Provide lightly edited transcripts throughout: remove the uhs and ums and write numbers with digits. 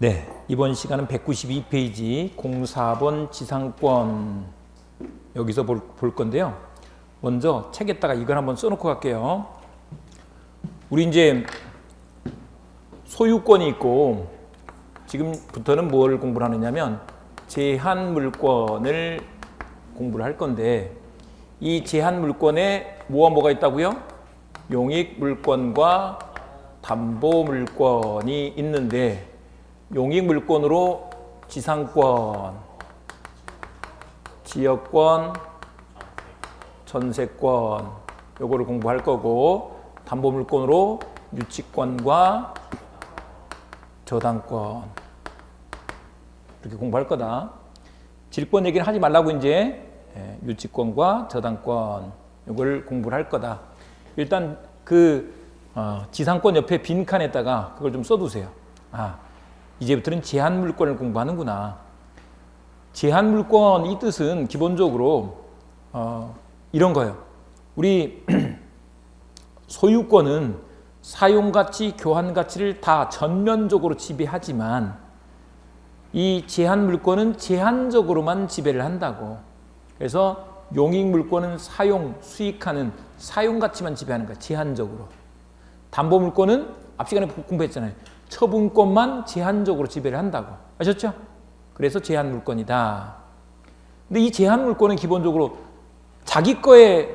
네, 이번 시간은 192페이지 04번 지상권 여기서 볼 건데요. 먼저 책에다가 이걸 한번 써놓고 갈게요. 우리 이제 소유권이 있고 지금부터는 뭘 공부를 하느냐면 제한물권을 공부를 할 건데 이 제한물권에 뭐가 있다고요? 용익물권과 담보물권이 있는데 용익물권으로 지상권, 지역권, 전세권 요거를 공부할 거고 담보물권으로 유치권과 저당권 이렇게 공부할 거다. 질권 얘기는 하지 말라고 이제 유치권과 저당권 요걸 공부를 할 거다. 일단 지상권 옆에 빈 칸에다가 그걸 좀 써두세요. 이제부터는 제한물권을 공부하는구나. 제한물권 이 뜻은 기본적으로 이런 거예요. 우리 소유권은 사용가치, 교환가치를 다 전면적으로 지배하지만 이 제한물권은 제한적으로만 지배를 한다고. 그래서 용익물권은 사용, 수익하는 사용가치만 지배하는 거야. 제한적으로. 담보물권은 앞 시간에 공부했잖아요. 처분권만 제한적으로 지배를 한다고. 아셨죠? 그래서 제한물권이다. 근데 이 제한물권은 기본적으로 자기 거에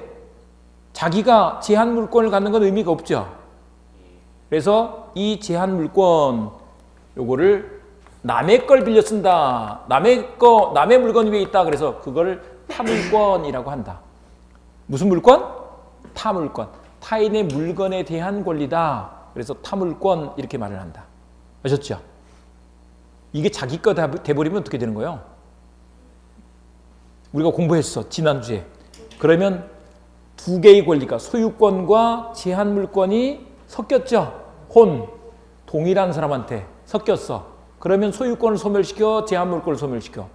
자기가 제한물권을 갖는 건 의미가 없죠. 그래서 이 제한물권 요거를 남의 걸 빌려 쓴다. 남의 물건 위에 있다. 그래서 그걸 타물권이라고 한다. 무슨 물권? 타물권. 타인의 물건에 대한 권리다. 그래서 타물권 이렇게 말을 한다. 아셨죠? 이게 자기 거 돼버리면 어떻게 되는 거예요? 우리가 공부했어. 지난주에. 그러면 두 개의 권리가 소유권과 제한물권이 섞였죠. 동일한 사람한테 섞였어. 그러면 소유권을 소멸시켜 제한물권을 소멸시켜.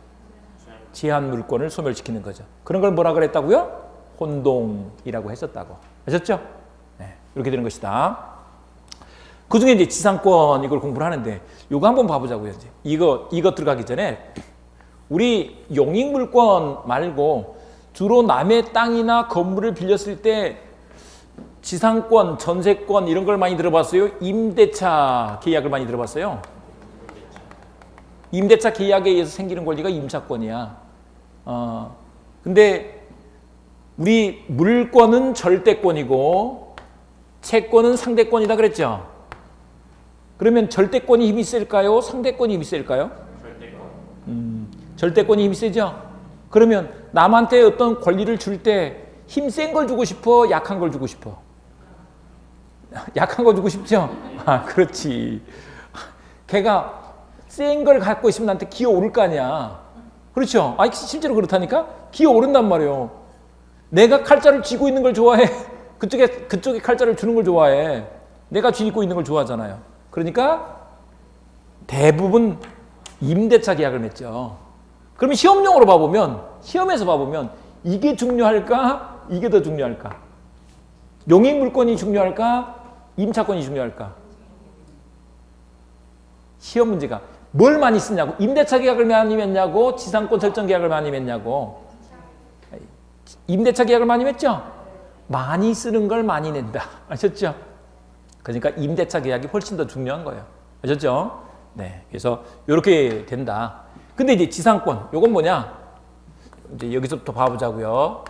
제한물권을 소멸시키는 거죠. 그런 걸 뭐라 그랬다고요? 혼동이라고 했었다고. 아셨죠? 네, 이렇게 되는 것이다. 그 중에 이제 지상권 이걸 공부를 하는데 이거 한번 봐보자고요. 이제 이거 들어가기 전에 우리 용익물권 말고 주로 남의 땅이나 건물을 빌렸을 때 지상권, 전세권 이런 걸 많이 들어봤어요? 임대차 계약을 많이 들어봤어요? 임대차 계약에 의해서 생기는 권리가 임차권이야. 근데 우리 물권은 절대권이고 채권은 상대권이다 그랬죠? 그러면 절대권이 힘이 셀까요? 상대권이 힘이 셀까요? 절대권이 힘이 세죠? 그러면 남한테 어떤 권리를 줄 때 힘 센 걸 주고 싶어? 약한 걸 주고 싶어? 약한 거 주고 싶죠? 그렇지. 걔가 센 걸 갖고 있으면 나한테 기어오를 거 아니야. 그렇죠? 실제로 그렇다니까? 기어오른단 말이에요. 내가 칼자를 쥐고 있는 걸 좋아해. 그쪽에 칼자를 주는 걸 좋아해. 내가 쥐고 있는 걸 좋아하잖아요. 그러니까 대부분 임대차 계약을 맺죠. 그러면 시험에서 봐보면 이게 중요할까? 이게 더 중요할까? 용익물권이 중요할까? 임차권이 중요할까? 시험 문제가 뭘 많이 쓰냐고. 임대차 계약을 많이 맺냐고? 지상권 설정 계약을 많이 맺냐고? 임대차 계약을 많이 맺죠? 많이 쓰는 걸 많이 낸다. 아셨죠? 그러니까 임대차 계약이 훨씬 더 중요한 거예요. 아셨죠? 네. 그래서 이렇게 된다. 근데 이제 지상권, 요건 뭐냐? 이제 여기서부터 봐보자고요.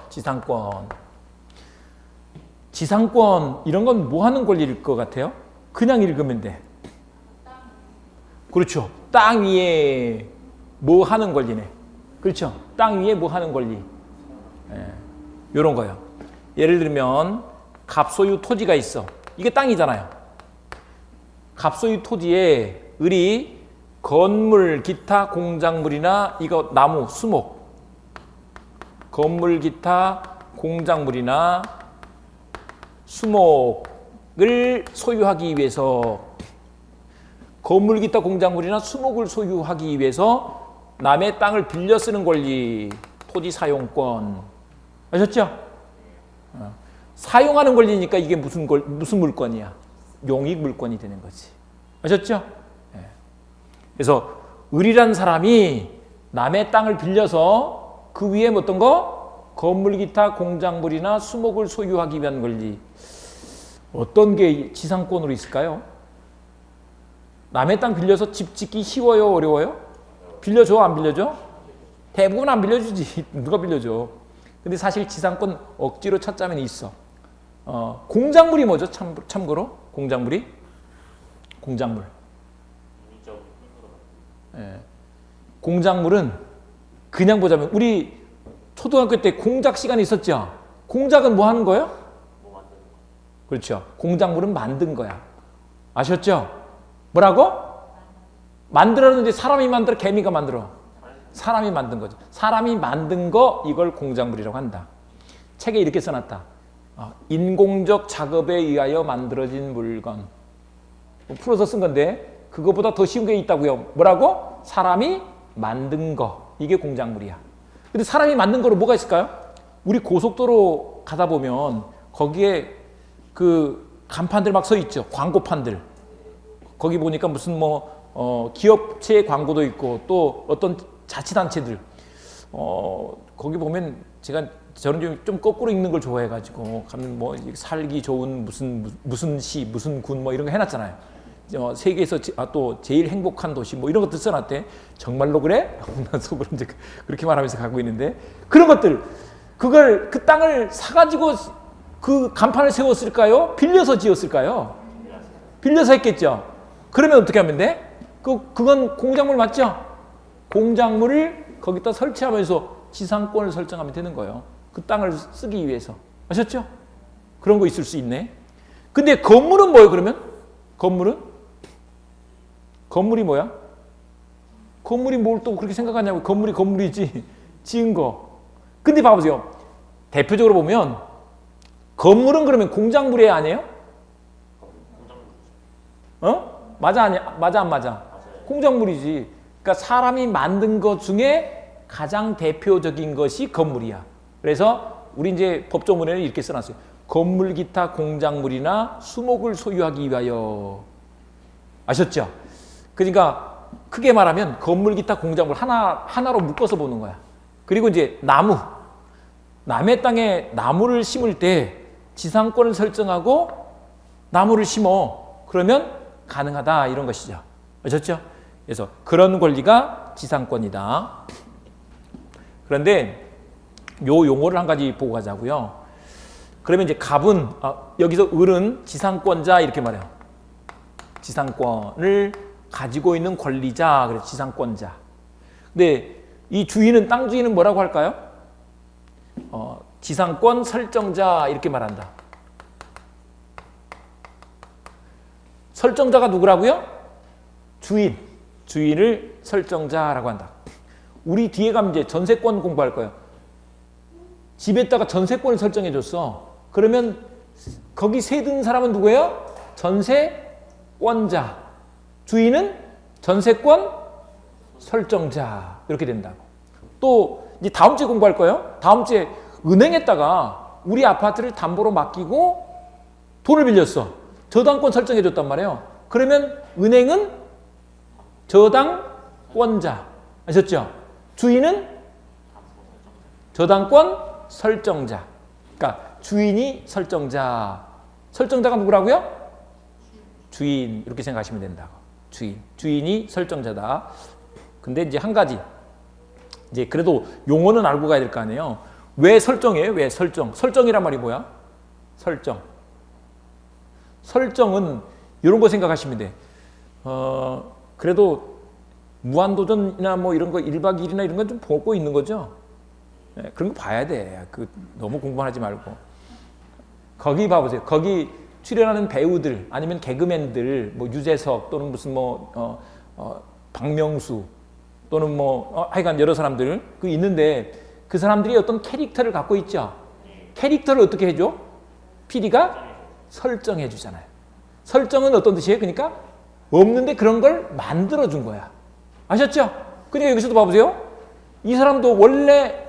지상권 이런 건 뭐 하는 권리일 것 같아요? 그냥 읽으면 돼. 그렇죠. 땅 위에 뭐 하는 권리네. 그렇죠. 땅 위에 뭐 하는 권리. 요런 거요. 예를 들면 갑소유 토지가 있어. 이게 땅이잖아요. 갑소유 토지에 을이 건물, 기타, 공작물이나 이거 나무, 수목, 건물, 기타, 공작물이나 수목을 소유하기 위해서 건물, 기타, 공작물이나 수목을 소유하기 위해서 남의 땅을 빌려 쓰는 권리, 토지 사용권. 아셨죠? 사용하는 권리니까 이게 무슨 물권이야? 용익물권이 되는 거지. 아셨죠? 그래서 을이란 사람이 남의 땅을 빌려서 그 위에 어떤 거? 건물 기타 공작물이나 수목을 소유하기 위한 권리. 어떤 게 지상권으로 있을까요? 남의 땅 빌려서 집 짓기 쉬워요? 어려워요? 빌려줘? 안 빌려줘? 대부분 안 빌려주지. 누가 빌려줘? 근데 사실 지상권 억지로 찾자면 있어. 공작물이 뭐죠? 참고로 공작물이? 공작물. 예. 공작물은 그냥 보자면 우리 초등학교 때 공작 시간이 있었죠? 공작은 뭐 하는 거예요? 그렇죠. 공작물은 만든 거야. 아셨죠? 뭐라고? 만들었는데 사람이 만들어? 개미가 만들어? 사람이 만든 거죠. 사람이 만든 거 이걸 공작물이라고 한다. 책에 이렇게 써놨다. 인공적 작업에 의하여 만들어진 물건. 풀어서 쓴 건데 그거보다 더 쉬운 게 있다고요. 뭐라고? 사람이 만든 거. 이게 공작물이야. 근데 사람이 만든 거로 뭐가 있을까요? 우리 고속도로 가다 보면 거기에 그 간판들 막 서 있죠. 광고판들. 거기 보니까 무슨 기업체 광고도 있고 또 어떤 자치단체들. 거기 보면 저는 좀 거꾸로 읽는 걸 좋아해가지고 가면 살기 좋은 무슨 시 무슨 군 이런 거 해놨잖아요. 세계에서 또 제일 행복한 도시 이런 것들 써놨대. 정말로 그래? 난 속으로 이제 그렇게 말하면서 가고 있는데 그런 것들 그 땅을 사가지고 그 간판을 세웠을까요? 빌려서 지었을까요? 빌려서 했겠죠. 그러면 어떻게 하면 돼? 그건 공작물 맞죠? 공작물을 거기다 설치하면서 지상권을 설정하면 되는 거예요. 그 땅을 쓰기 위해서. 아셨죠? 그런 거 있을 수 있네. 근데 건물은 뭐예요, 그러면? 건물이 뭐야? 건물이 뭘 또 그렇게 생각하냐고. 건물이지. 지은 거. 근데 봐보세요. 대표적으로 보면 건물은 그러면 공작물이 아니에요? 맞아 안 맞아? 공작물이지. 그러니까 사람이 만든 것 중에 가장 대표적인 것이 건물이야. 그래서 우리 이제 법조문에는 이렇게 써놨어요. 건물 기타 공작물이나 수목을 소유하기 위하여. 아셨죠? 그러니까 크게 말하면 건물 기타 공작물 하나로 묶어서 보는 거야. 그리고 이제 나무. 남의 땅에 나무를 심을 때 지상권을 설정하고 나무를 심어. 그러면 가능하다 이런 것이죠. 아셨죠? 그래서 그런 권리가 지상권이다. 그런데 요 용어를 한 가지 보고 가자고요. 그러면 이제 갑은 여기서 을은 지상권자 이렇게 말해요. 지상권을 가지고 있는 권리자, 그래서 지상권자. 근데 이 주인은 땅 주인은 뭐라고 할까요? 지상권 설정자 이렇게 말한다. 설정자가 누구라고요? 주인을 설정자라고 한다. 우리 뒤에 가면 이제 전세권 공부할 거예요. 집에다가 전세권을 설정해 줬어. 그러면 거기 세든 사람은 누구예요? 전세권자. 주인은 전세권 설정자. 이렇게 된다고. 또 이제 다음 주에 공부할 거예요. 다음 주에 은행에다가 우리 아파트를 담보로 맡기고 돈을 빌렸어. 저당권 설정해 줬단 말이에요. 그러면 은행은 저당권자. 아셨죠? 주인은 저당권 설정자. 그러니까 주인이 설정자. 설정자가 누구라고요? 주인. 이렇게 생각하시면 된다고. 주인이 설정자다. 근데 이제 한 가지. 이제 그래도 용어는 알고 가야 될 거 아니에요. 왜 설정이에요? 왜 설정? 설정이란 말이 뭐야? 설정은 이런 거 생각하시면 돼. 그래도 무한도전이나 이런 거 1박 2일이나 이런 건 좀 보고 있는 거죠. 네, 그런 거 봐야 돼. 너무 공부만 하지 말고. 거기 봐보세요. 거기 출연하는 배우들 아니면 개그맨들 유재석 또는 무슨 박명수 또는 하여간 여러 사람들 있는데 그 사람들이 어떤 캐릭터를 갖고 있죠. 캐릭터를 어떻게 해줘? PD가 설정해 주잖아요. 설정은 어떤 뜻이에요? 그러니까 없는데 그런 걸 만들어 준 거야. 아셨죠? 그러니까 여기서도 봐보세요. 이 사람도 원래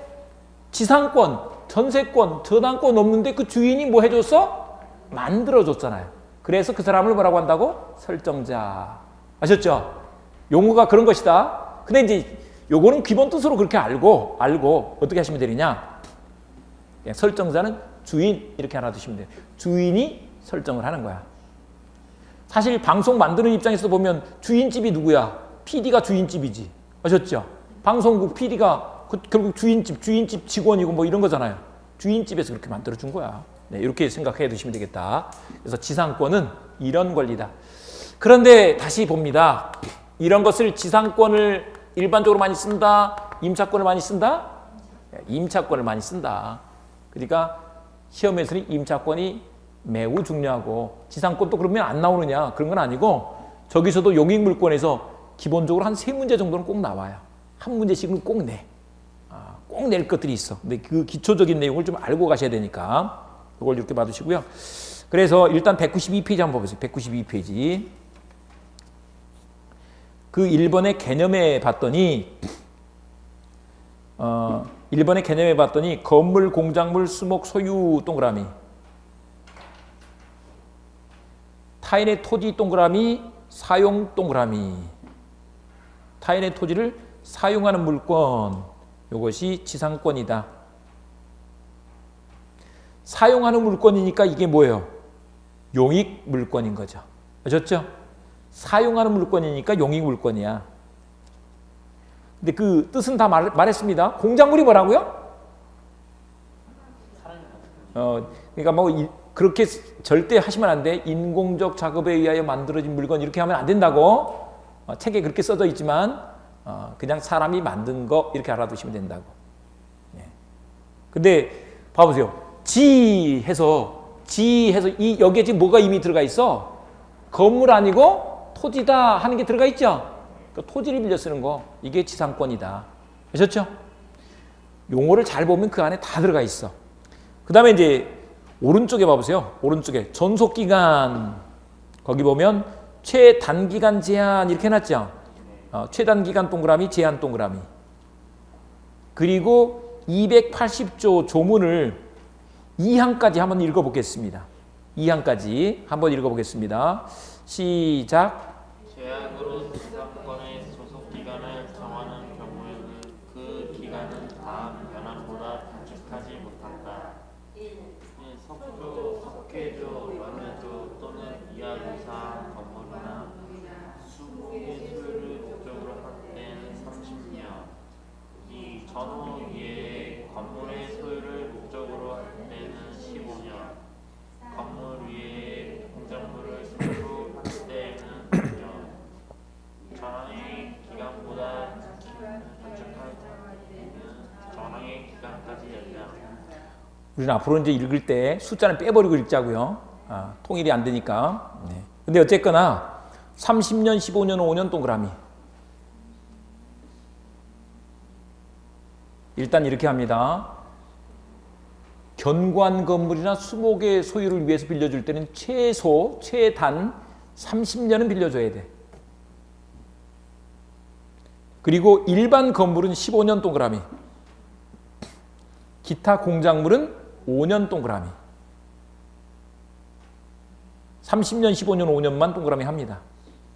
지상권, 전세권, 저당권 없는데 그 주인이 뭐 해줬어? 만들어 줬잖아요. 그래서 그 사람을 뭐라고 한다고? 설정자. 아셨죠? 용어가 그런 것이다. 근데 이제 요거는 기본 뜻으로 그렇게 알고 어떻게 하시면 되느냐? 설정자는 주인 이렇게 알아두시면 돼요. 주인이 설정을 하는 거야. 사실 방송 만드는 입장에서 보면 주인집이 누구야? PD가 주인집이지. 아셨죠? 방송국 PD가 결국 주인집 직원이고 뭐 이런 거잖아요. 주인집에서 그렇게 만들어준 거야. 네, 이렇게 생각해 두시면 되겠다. 그래서 지상권은 이런 권리다. 그런데 다시 봅니다. 이런 것을 지상권을 일반적으로 많이 쓴다? 임차권을 많이 쓴다? 임차권을 많이 쓴다. 그러니까 시험에서는 임차권이 매우 중요하고 지상권도 그러면 안 나오느냐? 그런 건 아니고 저기서도 용익물권에서 기본적으로 한 3문제 정도는 꼭 나와요. 한 문제씩은 꼭 내. 꼭 낼 것들이 있어. 근데 그 기초적인 내용을 좀 알고 가셔야 되니까 이걸 이렇게 봐두시고요. 그래서 일단 192페이지 한번 보세요. 192페이지. 그 1번의 개념에 봤더니 1번의 개념에 봤더니 건물, 공작물, 수목, 소유 동그라미, 타인의 토지 동그라미, 사용 동그라미. 타인의 토지를 사용하는 물권, 이것이 지상권이다. 사용하는 물권이니까 이게 뭐예요? 용익 물권인 거죠. 아셨죠? 사용하는 물권이니까 용익 물권이야. 근데 그 뜻은 다 말했습니다. 공작물이 뭐라고요? 그러니까 뭐 그렇게 절대 하시면 안 돼. 인공적 작업에 의하여 만들어진 물건 이렇게 하면 안 된다고. 책에 그렇게 써져 있지만 그냥 사람이 만든 거 이렇게 알아두시면 된다고. 근데 봐보세요. 지해서 이 여기에 지금 뭐가 이미 들어가 있어? 건물 아니고 토지다 하는 게 들어가 있죠. 그러니까 토지를 빌려 쓰는 거 이게 지상권이다. 아셨죠? 용어를 잘 보면 그 안에 다 들어가 있어. 그 다음에 이제 오른쪽에 봐보세요. 오른쪽에 전속기간 거기 보면 최단기간 제한 이렇게 해놨죠. 최단기간 동그라미 제한 동그라미. 그리고 280조 조문을 2항까지 한번 읽어보겠습니다. 2항까지 한번 읽어보겠습니다. 시작. 제약으로 지상권의 소속 기간을 정하는 경우에는 그 기간은 다음 연함보다 단축하지 못한다. 1. 석조, 석회조, 연회조 또는 이하 유사한 건물이나 수목의 소유를 목적으로 할 때는 30년. 2. 전후 위에 건물의 소유를 목적으로 할 때는 15년. 건물 위에 공작물을 소유로 할 때는 6년. 전항의 기간보다 단축할 때는 전항의 기간까지 연장. 우리는 앞으로 이제 읽을 때 숫자는 빼버리고 읽자고요. 통일이 안 되니까. 네. 근데 어쨌거나 30년, 15년, 5년 동그라미. 일단 이렇게 합니다. 견관 건물이나 수목의 소유를 위해서 빌려줄 때는 최단 30년은 빌려줘야 돼. 그리고 일반 건물은 15년 동그라미. 기타 공작물은 5년 동그라미. 30년, 15년, 5년만 동그라미 합니다.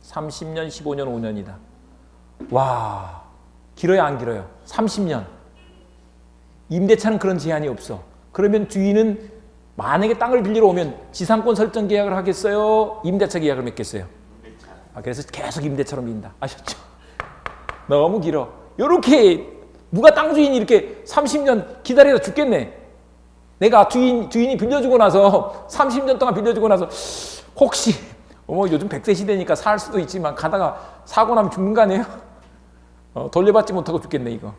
30년, 15년, 5년이다. 와, 길어요, 안 길어요? 30년. 임대차는 그런 제한이 없어. 그러면 주인은 만약에 땅을 빌리러 오면 지상권 설정 계약을 하겠어요? 임대차 계약을 맺겠어요? 그래서 계속 임대차로 민다. 아셨죠? 너무 길어. 요렇게 누가 땅 주인이 이렇게 30년 기다리다 죽겠네. 내가 주인이 빌려주고 나서 30년 동안 빌려주고 나서 혹시 요즘 100세 시대니까 살 수도 있지만 가다가 사고 나면 죽는 거 아니에요? 돌려받지 못하고 죽겠네 이거.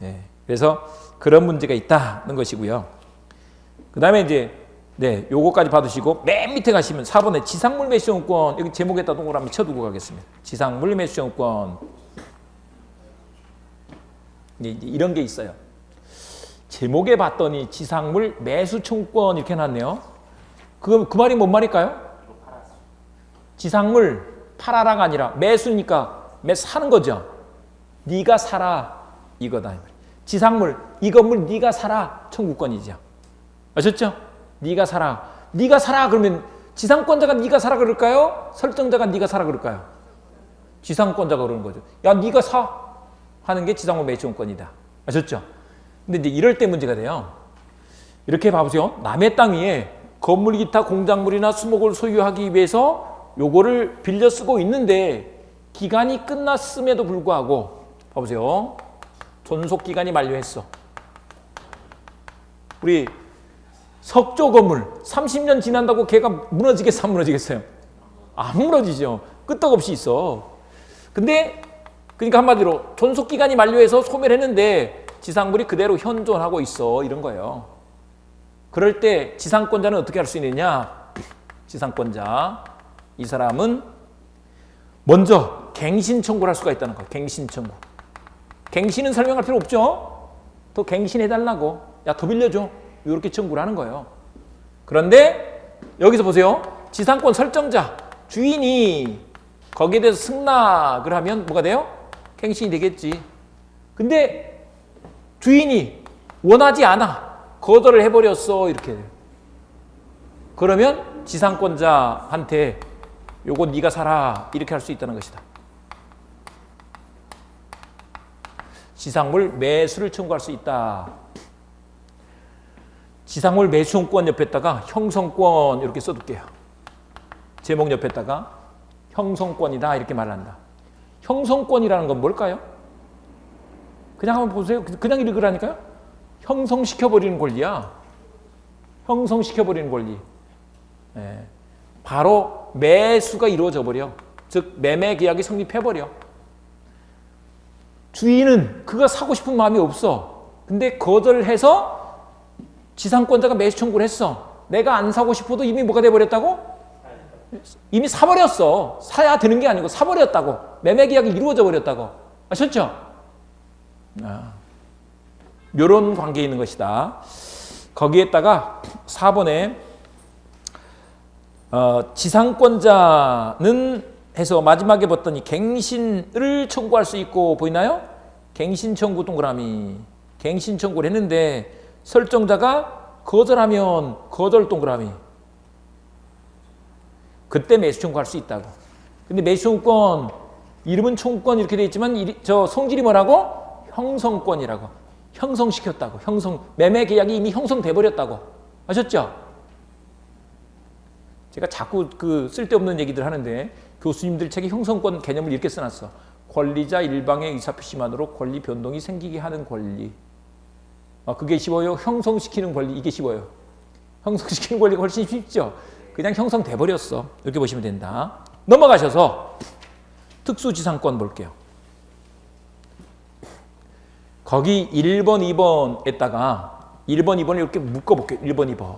네. 그래서 그런 문제가 있다는 것이고요. 그 다음에 이제 요거까지 받으시고 맨 밑에 가시면 4번에 지상물 매수용권 여기 제목에다 동그라미 쳐두고 가겠습니다. 지상물 매수용권 이제 이런 게 있어요. 제목에 봤더니 지상물 매수청권 이렇게 해놨네요. 그 말이 뭔 말일까요? 지상물 팔아라가 아니라 매수니까 사는 거죠. 네가 사라 이거다. 지상물 이 건물 네가 사라 청구권이죠. 아셨죠? 네가 사라 그러면 지상권자가 네가 사라 그럴까요? 설정자가 네가 사라 그럴까요? 지상권자가 그러는 거죠. 야, 네가 사 하는 게 지상권 매수권이다. 아셨죠? 근데 이제 이럴 때 문제가 돼요. 이렇게 봐보세요. 남의 땅 위에 건물 기타 공작물이나 수목을 소유하기 위해서 요거를 빌려 쓰고 있는데 기간이 끝났음에도 불구하고 봐보세요. 존속 기간이 만료했어. 우리 석조 건물 30년 지난다고 걔가 무너지겠어, 안 무너지겠어요? 안 무너지죠. 끄떡없이 있어. 근데 그러니까 한마디로 존속 기간이 만료해서 소멸 했는데 지상물이 그대로 현존하고 있어, 이런 거예요. 그럴 때 지상권자는 어떻게 할 수 있느냐? 지상권자, 이 사람은 먼저 갱신 청구를 할 수가 있다는 거예요. 갱신 청구. 갱신은 설명할 필요 없죠. 더 갱신해달라고. 야, 더 빌려줘. 이렇게 청구를 하는 거예요. 그런데 여기서 보세요. 지상권 설정자, 주인이 거기에 대해서 승낙을 하면 뭐가 돼요? 갱신이 되겠지. 근데 주인이 원하지 않아. 거절을 해버렸어. 이렇게 돼요. 그러면 지상권자한테 요거 네가 사라. 이렇게 할 수 있다는 것이다. 지상물 매수를 청구할 수 있다. 지상물 매수권 옆에다가 형성권 이렇게 써둘게요. 제목 옆에다가 형성권이다 이렇게 말한다. 형성권이라는 건 뭘까요? 그냥 한번 보세요. 그냥 읽으라니까요. 형성시켜버리는 권리야. 형성시켜버리는 권리. 네. 바로 매수가 이루어져 버려. 즉 매매 계약이 성립해버려. 주인은 그가 사고 싶은 마음이 없어. 근데 거절을 해서 지상권자가 매수 청구를 했어. 내가 안 사고 싶어도 이미 뭐가 돼버렸다고? 이미 사버렸어. 사야 되는 게 아니고 사버렸다고. 매매 계약이 이루어져 버렸다고. 아셨죠? 이런 관계에 있는 것이다. 거기에다가 4번에 지상권자는 해서 마지막에 봤더니 갱신을 청구할 수 있고 보이나요? 갱신 청구 동그라미. 갱신 청구를 했는데 설정자가 거절하면 거절 동그라미. 그때 매수 청구할 수 있다고. 근데 매수 청구권 이름은 청구권 이렇게 돼 있지만 저 성질이 뭐라고? 형성권이라고. 형성시켰다고. 형성 매매 계약이 이미 형성돼 버렸다고. 아셨죠? 제가 자꾸 그 쓸데없는 얘기들 하는데 교수님들 책에 형성권 개념을 이렇게 써놨어. 권리자 일방의 의사표시만으로 권리 변동이 생기게 하는 권리. 그게 쉬워요. 형성시키는 권리 이게 쉬워요. 형성시키는 권리가 훨씬 쉽죠. 그냥 형성돼 버렸어. 이렇게 보시면 된다. 넘어가셔서 특수지상권 볼게요. 거기 1번, 2번에다가 1번, 2번을 이렇게 묶어볼게요. 1번, 2번.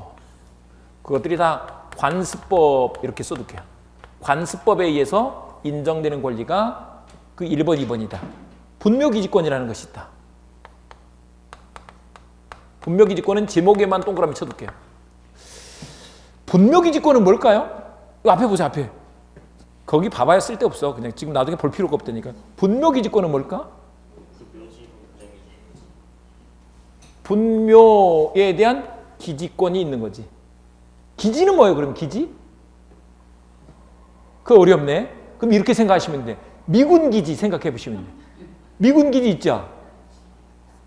그것들이 다 관습법 이렇게 써둘게요. 관습법에 의해서 인정되는 권리가 그 1번, 2번이다. 분묘기지권이라는 것이 있다. 분묘기지권은 제목에만 동그라미 쳐둘게요. 분묘기지권은 뭘까요? 이거 앞에 보세요. 앞에. 거기 봐봐야 쓸데없어. 그냥 지금 나중에 볼 필요가 없다니까. 분묘기지권은 뭘까? 분묘에 대한 기지권이 있는 거지. 기지는 뭐예요? 그럼 기지? 그거 어렵네. 그럼 이렇게 생각하시면 돼. 미군 기지 생각해 보시면 돼. 미군 기지 있죠?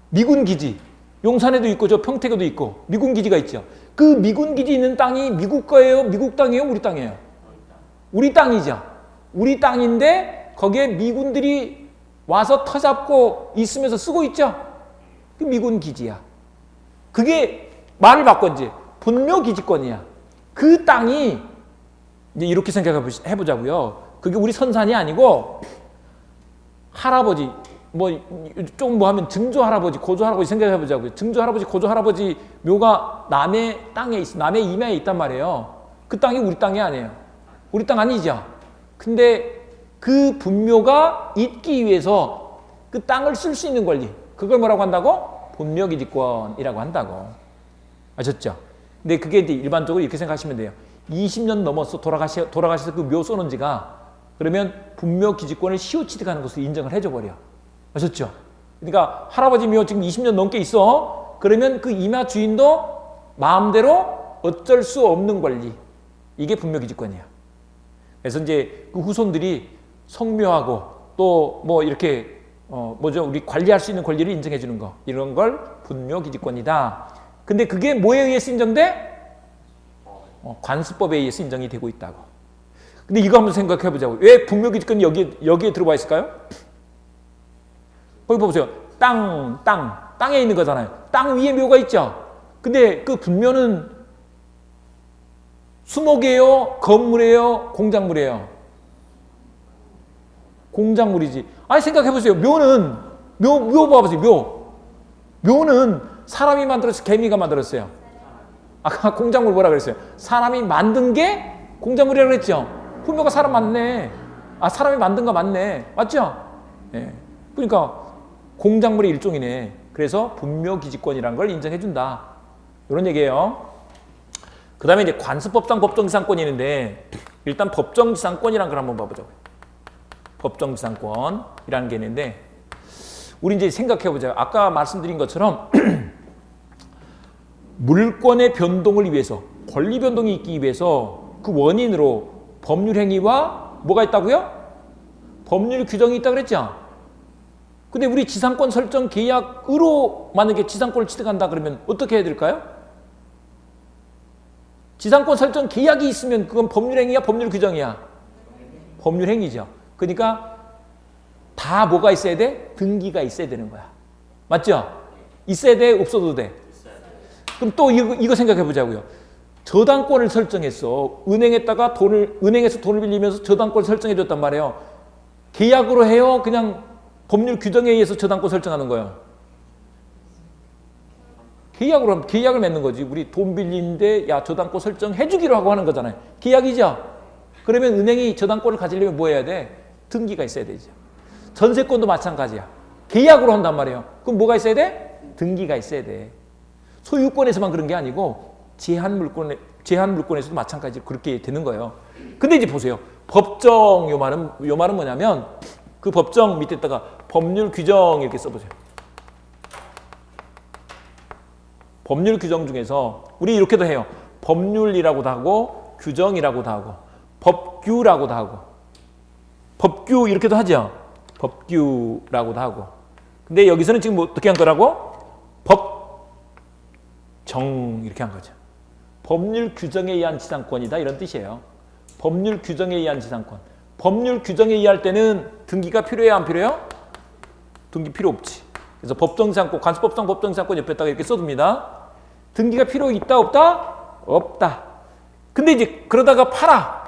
미군 기지. 용산에도 있고 저 평택에도 있고 미군 기지가 있죠. 그 미군 기지 있는 땅이 미국 거예요? 미국 땅이에요? 우리 땅이에요? 우리 땅이죠. 우리 땅인데 거기에 미군들이 와서 터잡고 있으면서 쓰고 있죠. 그 미군 기지야. 그게 말을 바꿨지. 분묘기지권이야. 그 땅이 이제 이렇게 생각해 보자고요. 그게 우리 선산이 아니고 할아버지 좀 뭐 하면 증조 할아버지, 고조 할아버지 생각해 보자고요. 증조 할아버지, 고조 할아버지 묘가 남의 땅에 있어. 남의 임야에 있단 말이에요. 그 땅이 우리 땅이 아니에요. 우리 땅 아니죠. 근데 그 분묘가 있기 위해서 그 땅을 쓸 수 있는 권리. 그걸 뭐라고 한다고? 분묘기지권이라고 한다고. 아셨죠? 근데 그게 이제 일반적으로 이렇게 생각하시면 돼요. 20년 넘었어. 돌아가셔서 그 묘 쏘는 지가. 그러면 분묘기지권을 시효취득하는 것으로 인정을 해줘 버려. 아셨죠? 그러니까 할아버지 묘 지금 20년 넘게 있어. 그러면 그 임야 주인도 마음대로 어쩔 수 없는 권리. 이게 분묘기지권이야. 그래서 이제 그 후손들이 성묘하고 또 뭐 이렇게 뭐죠? 우리 관리할 수 있는 권리를 인정해 주는 거. 이런 걸 분묘기지권이다. 근데 그게 뭐에 의해서 인정돼? 관습법에 의해서 인정이 되고 있다고. 근데 이거 한번 생각해 보자고. 왜 분묘기지권이 여기에 들어와 있을까요? 거기 보세요. 땅에 있는 거잖아요. 땅 위에 묘가 있죠. 근데 그 분묘는 수목이에요? 건물이에요? 공작물이에요? 공작물이지. 아니 생각해 보세요. 묘 봐보세요. 묘는 사람이 만들었어요? 개미가 만들었어요? 아까 공작물 뭐라 그랬어요? 사람이 만든 게 공작물이라고 그랬죠? 분묘가 사람 맞네. 사람이 만든 거 맞네. 맞죠? 예. 그러니까 공작물의 일종이네. 그래서 분묘기지권이라는 걸 인정해 준다. 이런 얘기예요. 그 다음에 이제 관습법상 법정지상권이 있는데 일단 법정지상권이라는 걸 한번 봐보자고요. 법정지상권이라는 게 있는데 우리 이제 생각해 보자요. 아까 말씀드린 것처럼 물권의 변동을 위해서 권리 변동이 있기 위해서 그 원인으로 법률 행위와 뭐가 있다고요? 법률 규정이 있다고 그랬죠? 근데 우리 지상권 설정 계약으로 만약에 지상권을 취득한다 그러면 어떻게 해야 될까요? 지상권 설정 계약이 있으면 그건 법률 행위야, 법률 규정이야? 법률 행위죠. 그러니까 다 뭐가 있어야 돼? 등기가 있어야 되는 거야. 맞죠? 있어야 돼? 없어도 돼? 그럼 또 이거 생각해 보자고요. 저당권을 설정했어. 은행에서 돈을 빌리면서 저당권을 설정해 줬단 말이에요. 계약으로 해요? 그냥 법률 규정에 의해서 저당권 설정하는 거예요? 계약으로 하면 계약을 맺는 거지. 우리 돈 빌리는데 야 저당권 설정해 주기로 하고 하는 거잖아요. 계약이죠? 그러면 은행이 저당권을 가지려면 뭐 해야 돼? 등기가 있어야 되죠. 전세권도 마찬가지야. 계약으로 한단 말이에요. 그럼 뭐가 있어야 돼? 등기가 있어야 돼. 소유권에서만 그런 게 아니고 제한 물권에서도 마찬가지로 그렇게 되는 거예요. 근데 이제 보세요. 법정 요 말은 뭐냐면 그 법정 밑에다가 법률 규정 이렇게 써보세요. 법률 규정 중에서 우리 이렇게도 해요. 법률이라고도 하고 규정이라고도 하고 법규라고도 하고 법규 이렇게도 하죠. 법규라고도 하고. 근데 여기서는 지금 어떻게 한 거라고? 법정 이렇게 한 거죠. 법률 규정에 의한 지상권이다 이런 뜻이에요. 법률 규정에 의한 지상권. 법률 규정에 의할 때는 등기가 필요해요, 안 필요해요? 등기 필요 없지. 그래서 법정지상권, 관습법상 법정지상권 옆에다가 이렇게 써둡니다. 등기가 필요 있다 없다? 없다. 근데 이제 그러다가 팔아.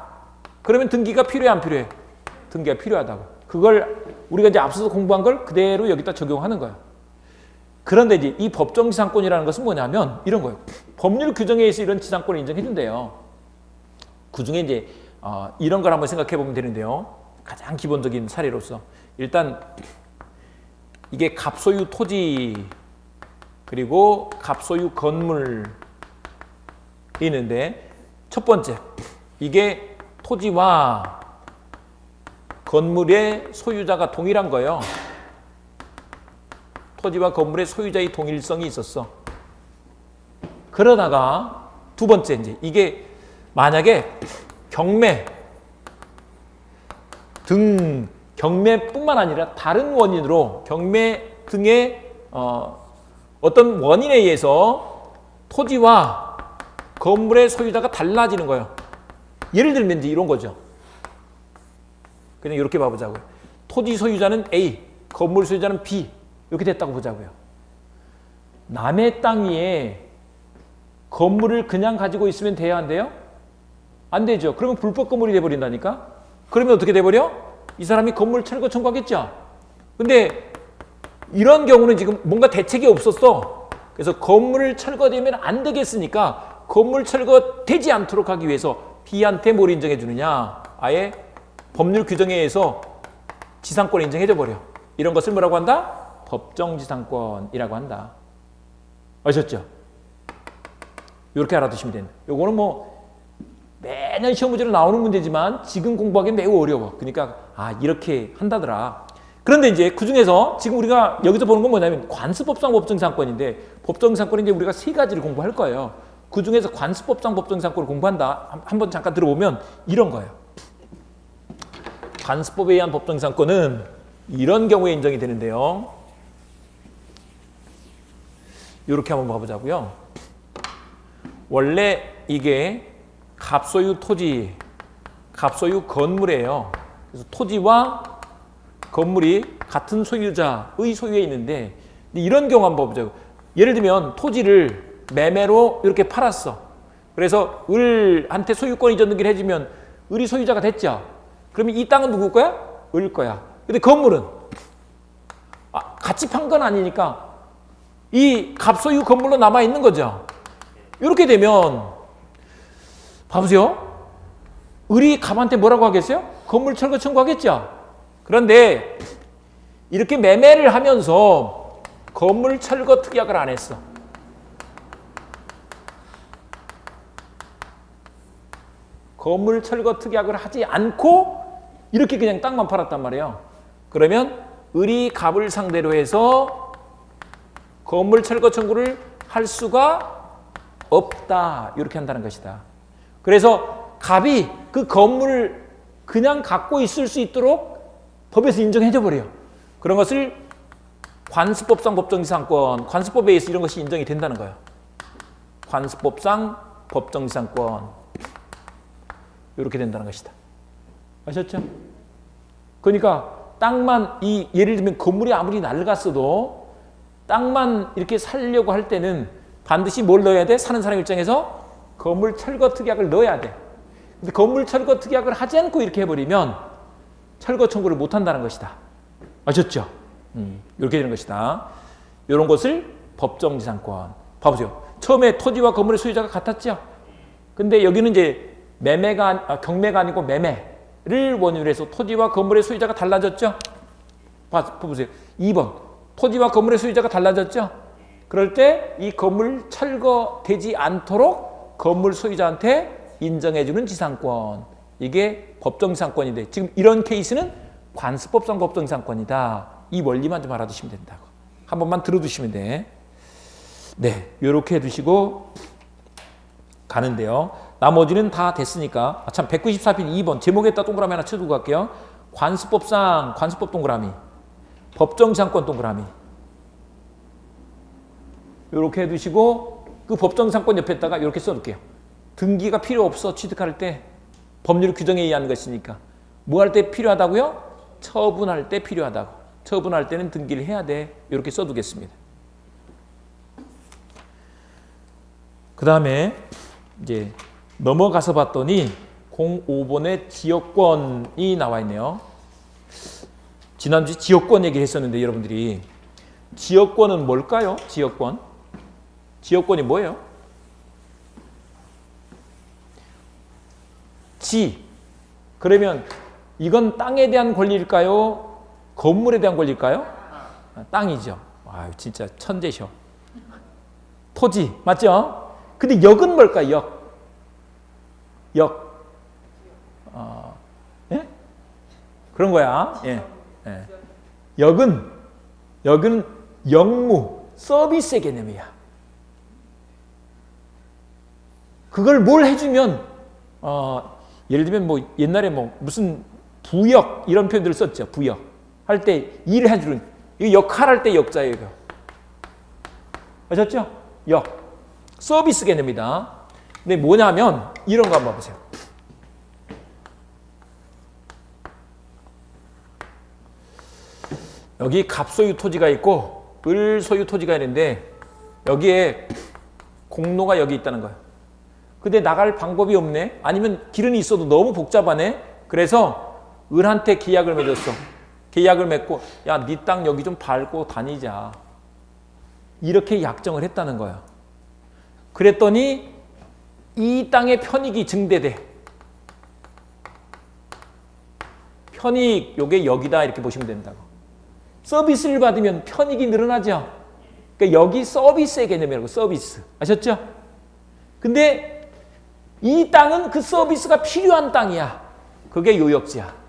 그러면 등기가 필요해 안 필요해? 등기가 필요하다고. 그걸 우리가 이제 앞서서 공부한 걸 그대로 여기다 적용하는 거예요. 그런데 이제 이 법정지상권이라는 것은 뭐냐면 이런 거예요. 법률 규정에 의해서 이런 지상권을 인정해 준대요. 그 중에 이제 이런 걸 한번 생각해 보면 되는데요. 가장 기본적인 사례로서 일단 이게 갑소유 토지 그리고 갑소유 건물이 있는데 첫 번째 이게 토지와 건물의 소유자가 동일한 거예요. 토지와 건물의 소유자의 동일성이 있었어. 그러다가 두 번째 이제 이게 만약에 경매뿐만 아니라 다른 원인으로 경매 등의 어떤 원인에 의해서 토지와 건물의 소유자가 달라지는 거예요. 예를 들면 이제 이런 거죠. 그냥 이렇게 봐보자고요. 토지 소유자는 A, 건물 소유자는 B 이렇게 됐다고 보자고요. 남의 땅 위에 건물을 그냥 가지고 있으면 돼야 안 돼요? 안 되죠. 그러면 불법 건물이 돼버린다니까? 그러면 어떻게 돼버려? 이 사람이 건물 철거 청구하겠죠? 근데 이런 경우는 지금 뭔가 대책이 없었어. 그래서 건물 철거되면 안 되겠으니까 건물 철거되지 않도록 하기 위해서 B한테 뭘 인정해 주느냐? 아예 법률 규정에 의해서 지상권을 인정해 줘버려. 이런 것을 뭐라고 한다? 법정지상권이라고 한다. 아셨죠? 이렇게 알아두시면 됩니다. 요거는 뭐 매년 시험 문제로 나오는 문제지만 지금 공부하기 매우 어려워. 그러니까 이렇게 한다더라. 그런데 이제 그 중에서 지금 우리가 여기서 보는 건 뭐냐면 관습법상 법정지상권인데 법정지상권은 이제 우리가 세 가지를 공부할 거예요. 그 중에서 관습법상 법정지상권을 공부한다. 한번 잠깐 들어보면 이런 거예요. 관습법에 의한 법정지상권은 이런 경우에 인정이 되는데요. 이렇게 한번 봐보자고요. 원래 이게 갑소유 토지, 갑소유 건물이에요. 그래서 토지와 건물이 같은 소유자의 소유에 있는데 이런 경우 한번 봐보자고. 예를 들면 토지를 매매로 이렇게 팔았어. 그래서 을한테 소유권 이전등기를 해주면 을이 소유자가 됐죠. 그러면 이 땅은 누구 거야? 을 거야. 근데 건물은 같이 판 건 아니니까 이 갑소유 건물로 남아 있는 거죠. 이렇게 되면 봐보세요. 을이 갑한테 뭐라고 하겠어요? 건물 철거 청구하겠죠. 그런데 이렇게 매매를 하면서 건물 철거 특약을 안 했어. 건물 철거 특약을 하지 않고 이렇게 그냥 땅만 팔았단 말이에요. 그러면 을이 갑을 상대로 해서 건물 철거 청구를 할 수가 없다. 이렇게 한다는 것이다. 그래서 갑이 그 건물을 그냥 갖고 있을 수 있도록 법에서 인정해줘 버려요. 그런 것을 관습법상 법정지상권, 관습법에 의해서 이런 것이 인정이 된다는 거예요. 관습법상 법정지상권. 이렇게 된다는 것이다. 아셨죠? 그러니까 땅만 예를 들면 건물이 아무리 낡았어도 땅만 이렇게 살려고 할 때는 반드시 뭘 넣어야 돼? 사는 사람 입장에서 건물 철거 특약을 넣어야 돼. 근데 건물 철거 특약을 하지 않고 이렇게 해버리면 철거 청구를 못 한다는 것이다. 아셨죠? 이렇게 되는 것이다. 이런 것을 법정지상권. 봐보세요. 처음에 토지와 건물의 소유자가 같았죠? 근데 여기는 이제 경매가 아니고 매매를 원인으로 해서 토지와 건물의 소유자가 달라졌죠? 봐보세요. 2번. 토지와 건물의 소유자가 달라졌죠? 그럴 때 이 건물 철거되지 않도록 건물 소유자한테 인정해주는 지상권. 이게 법정지상권인데 지금 이런 케이스는 관습법상 법정지상권이다. 이 원리만 좀 알아두시면 된다고. 한 번만 들어두시면 돼. 네, 이렇게 해두시고 가는데요. 나머지는 다 됐으니까 참 194페이지 2번 제목에다 동그라미 하나 쳐두고 갈게요. 관습법상 관습법 동그라미, 법정지상권 동그라미 이렇게 해두시고 그 법정지상권 옆에다가 이렇게 써둘게요. 등기가 필요 없어. 취득할 때 법률 규정에 의한 것이니까 뭐 할 때 필요하다고요? 처분할 때 필요하다고. 처분할 때는 등기를 해야 돼. 이렇게 써두겠습니다. 그 다음에 이제 넘어가서 봤더니 05번에 지역권이 나와 있네요. 지난주에 지역권 얘기를 했었는데 여러분들이 지역권은 뭘까요? 지역권. 지역권이 뭐예요? 그러면 이건 땅에 대한 권리일까요? 건물에 대한 권리일까요? 땅이죠. 아, 진짜 천재셔. 토지 맞죠? 근데 역은 뭘까요? 역. 예? 그런 거야. 예. 예. 역은 역무, 서비스의 개념이야. 그걸 뭘 해주면 예를 들면 뭐 옛날에 뭐 무슨 부역 이런 표현들을 썼죠. 부역 할 때 일을 해주는 이 역할할 때 역자예요. 이거. 아셨죠? 역 서비스 개념이다. 근데 뭐냐면 이런 거 한번 보세요. 여기 갑소유 토지가 있고 을소유 토지가 있는데 여기에 공로가 여기 있다는 거예요. 근데 나갈 방법이 없네. 아니면 길은 있어도 너무 복잡하네. 그래서 을한테 계약을 맺었어. 계약을 맺고 야, 네 땅 여기 좀 밟고 다니자. 이렇게 약정을 했다는 거예요. 그랬더니 이 땅의 편익이 증대돼. 편익 요게 여기다 이렇게 보시면 된다고. 서비스를 받으면 편익이 늘어나죠. 그러니까 여기 서비스의 개념이라고. 서비스. 아셨죠? 근데 이 땅은 그 서비스가 필요한 땅이야. 그게 요역지야.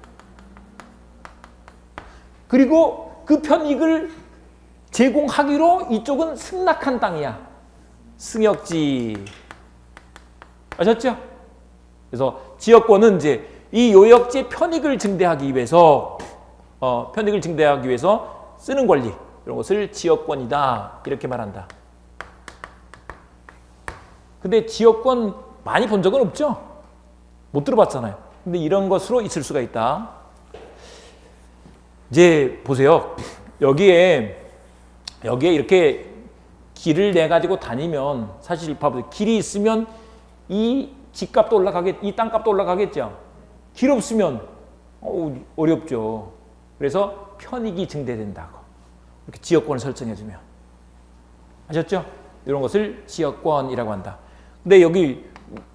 그리고 그 편익을 제공하기로 이쪽은 승낙한 땅이야. 승역지. 아셨죠? 그래서 지역권은 이제 이 요역지의 편익을 증대하기 위해서 쓰는 권리, 이런 것을 지역권이다 이렇게 말한다. 근데 지역권 많이 본 적은 없죠? 못 들어봤잖아요. 근데 이런 것으로 있을 수가 있다. 이제 보세요. 여기에 이렇게 길을 내 가지고 다니면 사실 봐보세요. 길이 있으면 이 집값도 이 땅값도 올라가겠죠. 길 없으면 어렵죠. 그래서 편익이 증대된다고. 이렇게 지역권을 설정해주면. 아셨죠? 이런 것을 지역권이라고 한다. 근데 여기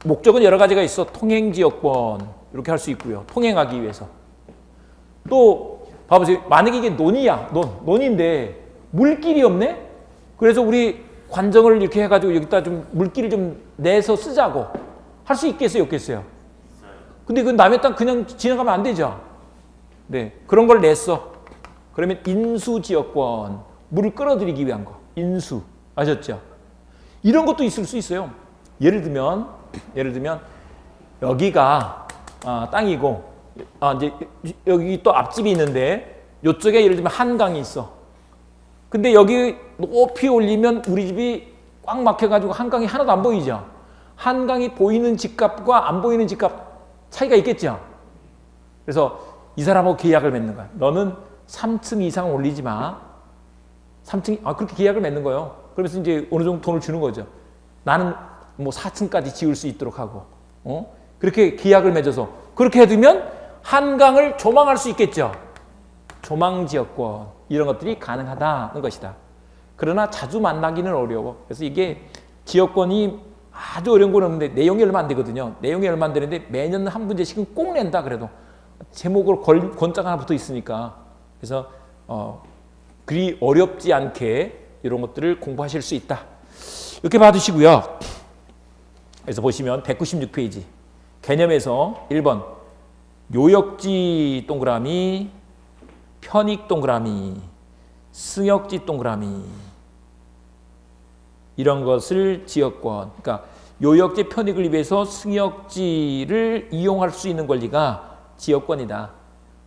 목적은 여러 가지가 있어. 통행지역권 이렇게 할 수 있고요. 통행하기 위해서. 또 봐보세요. 만약에 이게 논이야. 논인데 물길이 없네? 그래서 우리 관정을 이렇게 해가지고 여기다 좀 물길을 좀 내서 쓰자고 할 수 있겠어요? 없겠어요? 근데 그 남의 땅 그냥 지나가면 안 되죠? 네. 그런 걸 냈어. 그러면 인수지역권. 물을 끌어들이기 위한 거. 인수. 아셨죠? 이런 것도 있을 수 있어요. 예를 들면 여기가 땅이고 이제 여기 또 앞집이 있는데 이쪽에 예를 들면 한강이 있어. 근데 여기 높이 올리면 우리 집이 꽉 막혀가지고 한강이 하나도 안 보이죠. 한강이 보이는 집값과 안 보이는 집값 차이가 있겠죠. 그래서 이 사람하고 계약을 맺는 거야. 너는 3층 이상 올리지 마. 3층 그렇게 계약을 맺는 거예요. 그러면서 이제 어느 정도 돈을 주는 거죠. 나는 뭐 4층까지 지을 수 있도록 하고, 그렇게 계약을 맺어서 그렇게 해두면 한강을 조망할 수 있겠죠. 조망지역권 이런 것들이 가능하다는 것이다. 그러나 자주 만나기는 어려워. 그래서 이게 지역권이 아주 어려운 건 없는데 내용이 얼마 안 되거든요. 내용이 얼마 안 되는데 매년 한 문제씩은 꼭 낸다 그래도. 제목으로 권자가 하나 붙어 있으니까. 그래서 그리 어렵지 않게 이런 것들을 공부하실 수 있다. 이렇게 봐두시고요. 그래서 보시면 196페이지 개념에서 1번 요역지 동그라미, 편익 동그라미, 승역지 동그라미 이런 것을 지역권, 그러니까 요역지 편익을 위해서 승역지를 이용할 수 있는 권리가 지역권이다.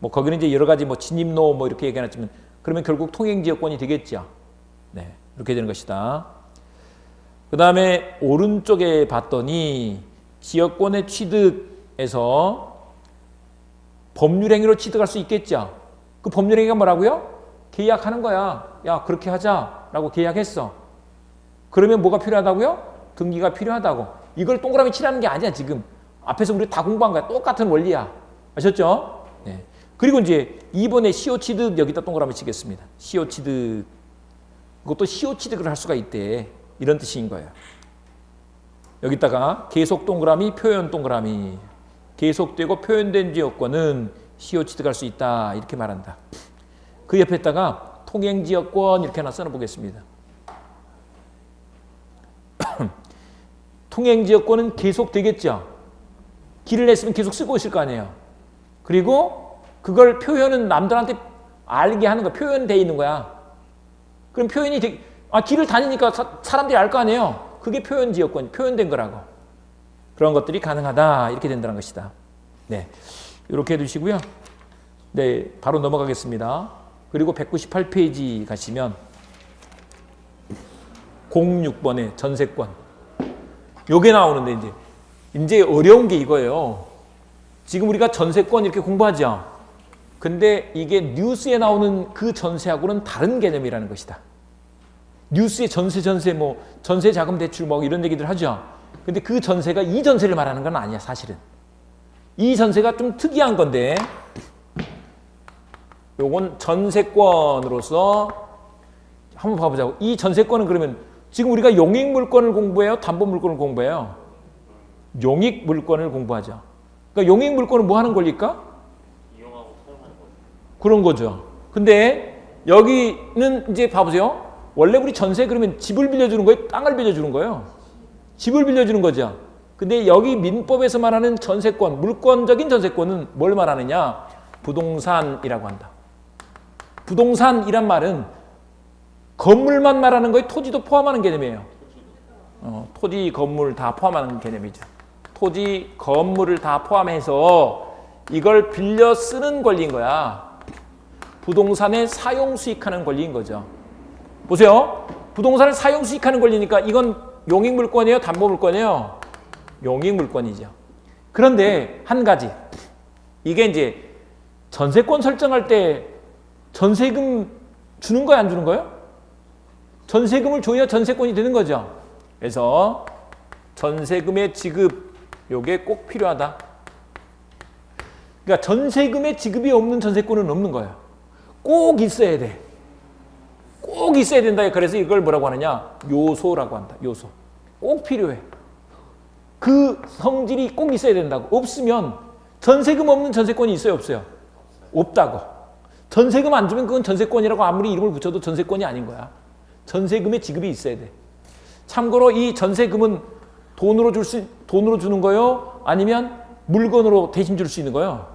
뭐 거기는 이제 여러 가지 뭐 진입로 뭐 이렇게 얘기해놨지만 그러면 결국 통행지역권이 되겠죠. 네, 이렇게 되는 것이다. 그 다음에 오른쪽에 봤더니 지역권의 취득에서 법률행위로 취득할 수 있겠죠. 그 법률행위가 뭐라고요? 계약하는 거야. 야, 그렇게 하자라고 계약했어. 그러면 뭐가 필요하다고요? 등기가 필요하다고. 이걸 동그라미 칠하는 게 아니야 지금. 앞에서 우리 다 공부한 거야. 똑같은 원리야. 아셨죠? 네. 그리고 이제 2번에 시효취득 여기다 동그라미 치겠습니다. 시효취득. 그것도 시효취득을 할 수가 있대. 이런 뜻인 거예요. 여기다가 계속 동그라미, 표현 동그라미. 계속되고 표현된 지역권은 시효취득할 수 있다. 이렇게 말한다. 그 옆에다가 통행지역권 이렇게 하나 써놓보겠습니다. 통행지역권은 계속 되겠죠. 길을 냈으면 계속 쓰고 있을 거 아니에요. 그리고 그걸 표현은 남들한테 알게 하는 거, 표현되어 있는 거야. 그럼 표현이 길을 다니니까 사람들이 알 거 아니에요. 그게 표현지역권, 표현된 거라고. 그런 것들이 가능하다. 이렇게 된다는 것이다. 네, 이렇게 해두시고요. 네, 바로 넘어가겠습니다. 그리고 198페이지 가시면 06번의 전세권. 요게 나오는데 이제 어려운 게 이거예요. 지금 우리가 전세권 이렇게 공부하죠. 근데 이게 뉴스에 나오는 그 전세하고는 다른 개념이라는 것이다. 뉴스에 전세 뭐 전세 자금 대출 뭐 이런 얘기들 하죠. 근데 그 전세가 이 전세를 말하는 건 아니야, 사실은. 이 전세가 좀 특이한 건데 요건 전세권으로서 한번 봐보자고. 이 전세권은 그러면 지금 우리가 용익물권을 공부해요? 담보물권을 공부해요? 용익물권을 공부하죠. 그러니까 용익물권은 뭐 하는 권리일까? 이용하고 사용하는 거죠. 그런 거죠. 근데 여기는 이제 봐보세요. 원래 우리 전세 그러면 집을 빌려주는 거예요? 땅을 빌려주는 거예요? 집을 빌려주는 거죠. 근데 여기 민법에서 말하는 전세권, 물권적인 전세권은 뭘 말하느냐? 부동산이라고 한다. 부동산이란 말은 건물만 말하는 거예요? 토지도 포함하는 개념이에요. 토지, 건물 다 포함하는 개념이죠. 토지, 건물을 다 포함해서 이걸 빌려 쓰는 권리인 거야. 부동산의 사용 수익하는 권리인 거죠. 보세요. 부동산을 사용 수익하는 권리니까 이건 용익 물권이에요, 담보 물권이에요? 용익 물권이죠. 그런데 한 가지. 이게 이제 전세권 설정할 때 전세금 주는 거야, 안 주는 거예요? 전세금을 줘야 전세권이 되는 거죠. 그래서 전세금의 지급, 요게 꼭 필요하다. 그러니까 전세금의 지급이 없는 전세권은 없는 거예요. 꼭 있어야 돼. 꼭 있어야 된다. 그래서 이걸 뭐라고 하느냐? 요소라고 한다. 요소. 꼭 필요해. 그 성질이 꼭 있어야 된다고. 없으면 전세금 없는 전세권이 있어요, 없어요? 없다고. 전세금 안 주면 그건 전세권이라고 아무리 이름을 붙여도 전세권이 아닌 거야. 전세금의 지급이 있어야 돼. 참고로 이 전세금은 돈으로 주는 거요? 아니면 물건으로 대신 줄 수 있는 거요?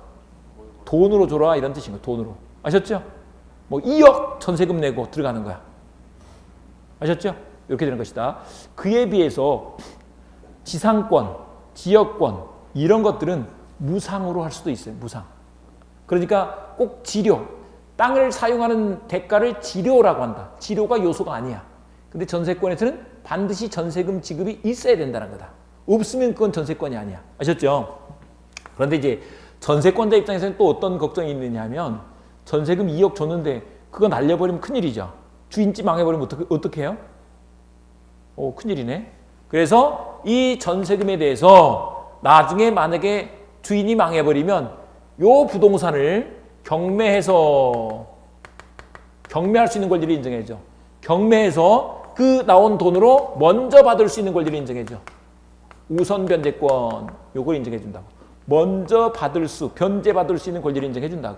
돈으로 줘라 이런 뜻인 거예요. 돈으로. 아셨죠? 뭐 2억 전세금 내고 들어가는 거야. 아셨죠? 이렇게 되는 것이다. 그에 비해서 지상권, 지역권 이런 것들은 무상으로 할 수도 있어요. 무상. 그러니까 꼭 지료, 땅을 사용하는 대가를 지료라고 한다. 지료가 요소가 아니야. 근데 전세권에서는 반드시 전세금 지급이 있어야 된다는 거다. 없으면 그건 전세권이 아니야. 아셨죠? 그런데 이제 전세권자 입장에서는 또 어떤 걱정이 있느냐 하면 전세금 2억 줬는데 그거 날려버리면 큰일이죠. 주인집 망해버리면 어떻게 해요? 큰일이네. 그래서 이 전세금에 대해서 나중에 만약에 주인이 망해버리면 요 부동산을 경매할 수 있는 권리를 인정해줘. 경매해서 그 나온 돈으로 먼저 받을 수 있는 권리를 인정해줘. 우선 변제권 요걸 인정해준다고. 먼저 변제받을 수 있는 권리를 인정해준다고.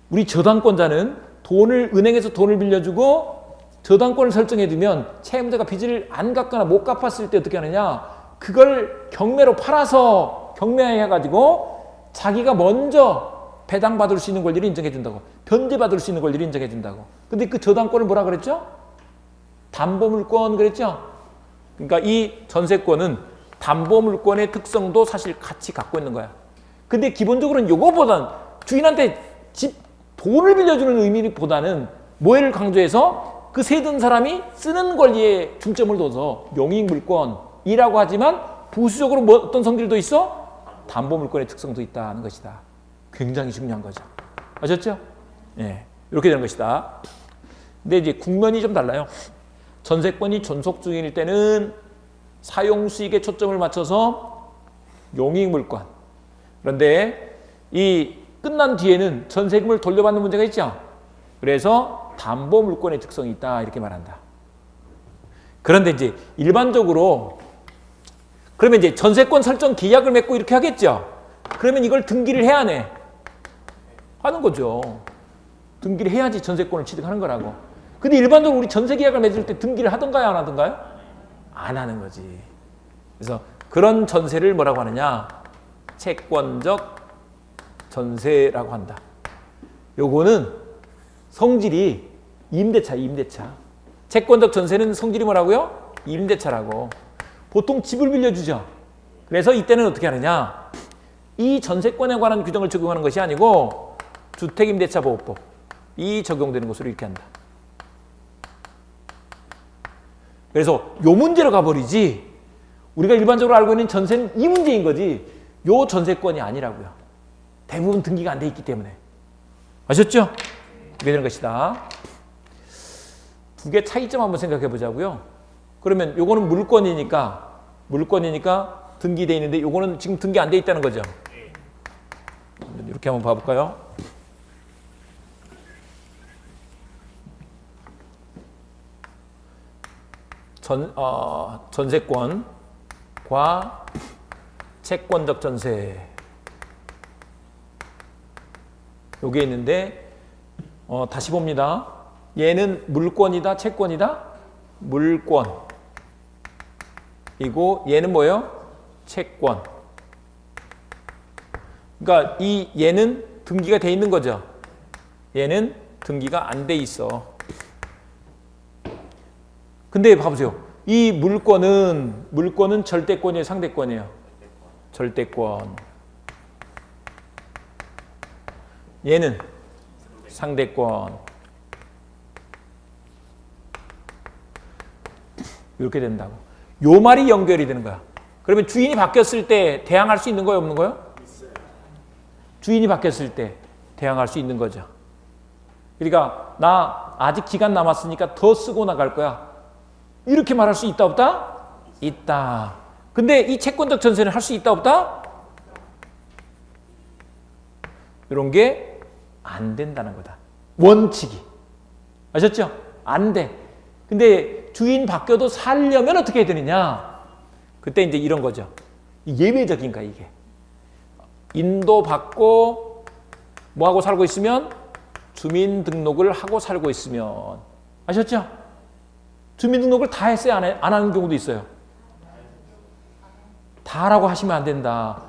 우리 저당권자는 은행에서 돈을 빌려주고 저당권을 설정해두면 채무자가 빚을 안 갚거나 못 갚았을 때 어떻게 하느냐? 그걸 경매로 팔아서 경매해가지고 자기가 먼저 배당받을 수 있는 권리를 인정해준다고. 변제받을 수 있는 권리를 인정해준다고. 근데 그 저당권을 뭐라 그랬죠? 담보물권 그랬죠? 그러니까 이 전세권은 담보물권의 특성도 사실 같이 갖고 있는 거야. 근데 기본적으로는 요거보다는 주인한테 돈을 빌려주는 의미보다는 뭐를 강조해서 그 세든 사람이 쓰는 권리에 중점을 둬서 용익물권이라고 하지만 부수적으로 어떤 성질도 있어? 담보물권의 특성도 있다는 것이다. 굉장히 중요한 거죠. 아셨죠? 예, 이렇게 되는 것이다. 근데 이제 국면이 좀 달라요. 전세권이 존속 중일 때는 사용 수익에 초점을 맞춰서 용익물권. 그런데 이 끝난 뒤에는 전세금을 돌려받는 문제가 있죠. 그래서 담보물권의 특성이 있다 이렇게 말한다. 그런데 이제 일반적으로 그러면 이제 전세권 설정 계약을 맺고 이렇게 하겠죠. 그러면 이걸 등기를 해야 하네. 하는 거죠. 등기를 해야지 전세권을 취득하는 거라고. 근데 일반적으로 우리 전세 계약을 맺을 때 등기를 하던가요, 안 하던가요? 안 하는 거지. 그래서 그런 전세를 뭐라고 하느냐? 채권적 전세라고 한다. 요거는 성질이 임대차. 채권적 전세는 성질이 뭐라고요? 임대차라고. 보통 집을 빌려주죠. 그래서 이때는 어떻게 하느냐? 이 전세권에 관한 규정을 적용하는 것이 아니고 주택임대차보호법 이 적용되는 것으로 이렇게 한다. 그래서 요 문제로 가버리지 우리가 일반적으로 알고 있는 전세는 이 문제인 거지 요 전세권이 아니라고요. 대부분 등기가 안 돼 있기 때문에. 아셨죠? 이게 되는 것이다. 두 개 차이점 한번 생각해 보자고요. 그러면 요거는 물권이니까 등기돼 있는데 요거는 지금 등기 안 돼 있다는 거죠. 이렇게 한번 봐볼까요? 전세권과 채권적 전세 요게 있는데 다시 봅니다. 얘는 물권이다, 채권이다? 물권이고 얘는 뭐예요? 채권. 그러니까 얘는 등기가 돼 있는 거죠. 얘는 등기가 안 돼 있어. 근데 봐보세요. 이 물권은 절대권이에요, 상대권이에요? 절대권. 얘는 상대권. 이렇게 된다고. 요 말이 연결이 되는 거야. 그러면 주인이 바뀌었을 때 대항할 수 있는 거예요, 없는 거예요? 주인이 바뀌었을 때 대항할 수 있는 거죠. 그러니까 나 아직 기간 남았으니까 더 쓰고 나갈 거야. 이렇게 말할 수 있다 없다? 있다. 근데 이 채권적 전세는 할 수 있다 없다? 이런 게 안 된다는 거다. 원칙이. 아셨죠? 안 돼. 근데 주인 바뀌어도 살려면 어떻게 해야 되느냐? 그때 이제 이런 거죠. 예외적인 거야, 이게. 인도받고 뭐하고 살고 있으면? 주민등록을 하고 살고 있으면. 아셨죠? 주민등록을 다 했어요? 안 하는 경우도 있어요. 다라고 하시면 안 된다.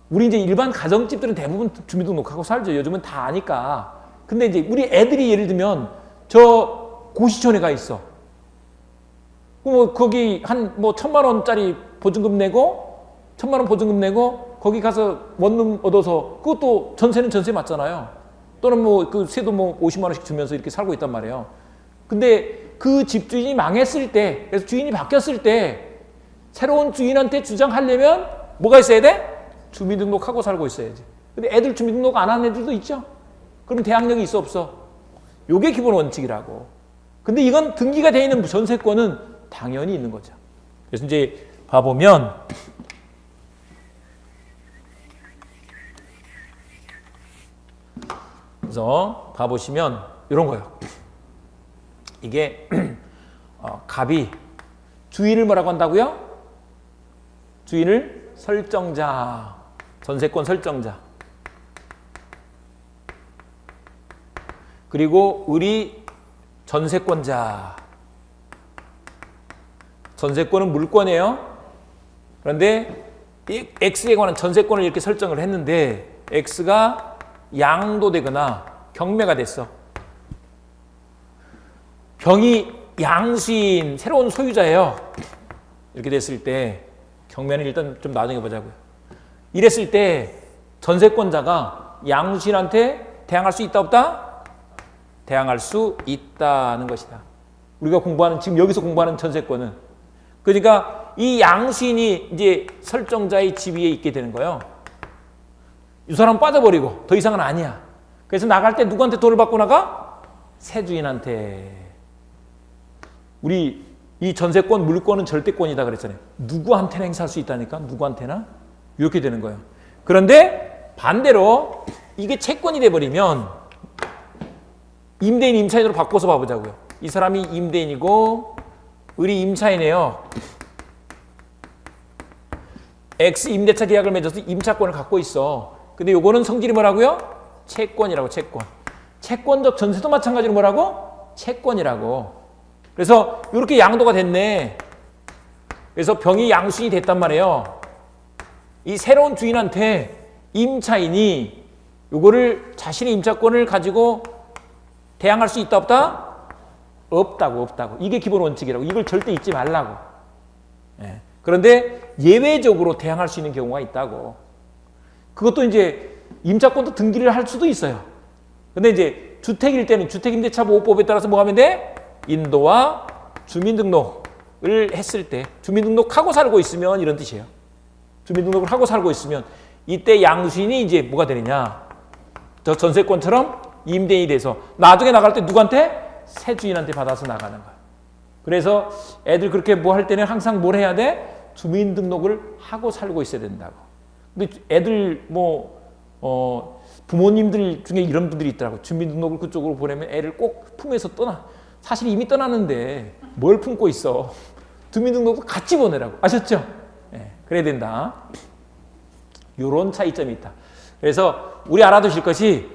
우리 이제 일반 가정집들은 대부분 주민등록하고 살죠. 요즘은 다 아니까. 근데 이제 우리 애들이 예를 들면 저 고시촌에 가 있어. 뭐 거기 한 뭐 1,000만 원짜리 보증금 내고 1,000만 원 보증금 내고 거기 가서 원룸 얻어서 그것도 전세는 전세 맞잖아요. 또는 뭐 그 세도 뭐 50만 원씩 주면서 이렇게 살고 있단 말이에요. 근데 그 집주인이 망했을 때, 그래서 주인이 바뀌었을 때 새로운 주인한테 주장하려면 뭐가 있어야 돼? 주민등록하고 살고 있어야지. 근데 애들 주민등록 안 하는 애들도 있죠. 그럼 대항력이 있어 없어? 요게 기본 원칙이라고. 근데 이건 등기가 돼 있는 전세권은 당연히 있는 거죠. 그래서 이제 봐보면 그래서 봐보시면 이런 거예요. 이게 갑이 주인을 뭐라고 한다고요? 주인을 설정자, 전세권 설정자. 그리고 을이 전세권자. 전세권은 물권이에요. 그런데 이 X에 관한 전세권을 이렇게 설정을 했는데 X가 양도되거나 경매가 됐어. 병이 양수인 새로운 소유자예요. 이렇게 됐을 때 경매는 일단 좀 나중에 보자고요. 이랬을 때 전세권자가 양수인한테 대항할 수 있다 없다? 대항할 수 있다는 것이다. 우리가 공부하는 지금 여기서 공부하는 전세권은 그러니까 이 양수인이 이제 설정자의 지위에 있게 되는 거예요. 이 사람 빠져버리고 더 이상은 아니야. 그래서 나갈 때 누구한테 돈을 받고 나가? 세주인한테. 우리 이 전세권 물권은 절대권이다 그랬잖아요. 누구한테나 행사할 수 있다니까. 누구한테나. 이렇게 되는 거예요. 그런데 반대로 이게 채권이 돼버리면 임대인 임차인으로 바꿔서 봐보자고요. 이 사람이 임대인이고 을이 임차인이에요. X 임대차 계약을 맺어서 임차권을 갖고 있어. 근데 요거는 성질이 뭐라고요? 채권이라고. 채권. 채권적 전세도 마찬가지로 뭐라고? 채권이라고. 그래서 이렇게 양도가 됐네. 그래서 병이 양수인이 됐단 말이에요. 이 새로운 주인한테 임차인이 요거를 자신의 임차권을 가지고 대항할 수 있다 없다? 없다고. 이게 기본 원칙이라고. 이걸 절대 잊지 말라고. 예. 그런데 예외적으로 대항할 수 있는 경우가 있다고. 그것도 이제 임차권도 등기를 할 수도 있어요. 근데 이제 주택일 때는 주택임대차보호법에 따라서 뭐 하면 돼? 인도와 주민등록을 했을 때 주민등록하고 살고 있으면 이런 뜻이에요. 주민등록을 하고 살고 있으면 이때 양수인이 이제 뭐가 되느냐? 저 전세권처럼 임대인이 돼서 나중에 나갈 때 누구한테? 새 주인한테 받아서 나가는 거야. 그래서 애들 그렇게 뭐 할 때는 항상 뭘 해야 돼? 주민등록을 하고 살고 있어야 된다고. 근데 애들 부모님들 중에 이런 분들이 있더라고. 주민등록을 그쪽으로 보내면 애를 꼭 품에서 떠나. 사실 이미 떠났는데 뭘 품고 있어. 주민등록도 같이 보내라고. 아셨죠? 네, 그래야 된다. 요런 차이점이 있다. 그래서 우리 알아두실 것이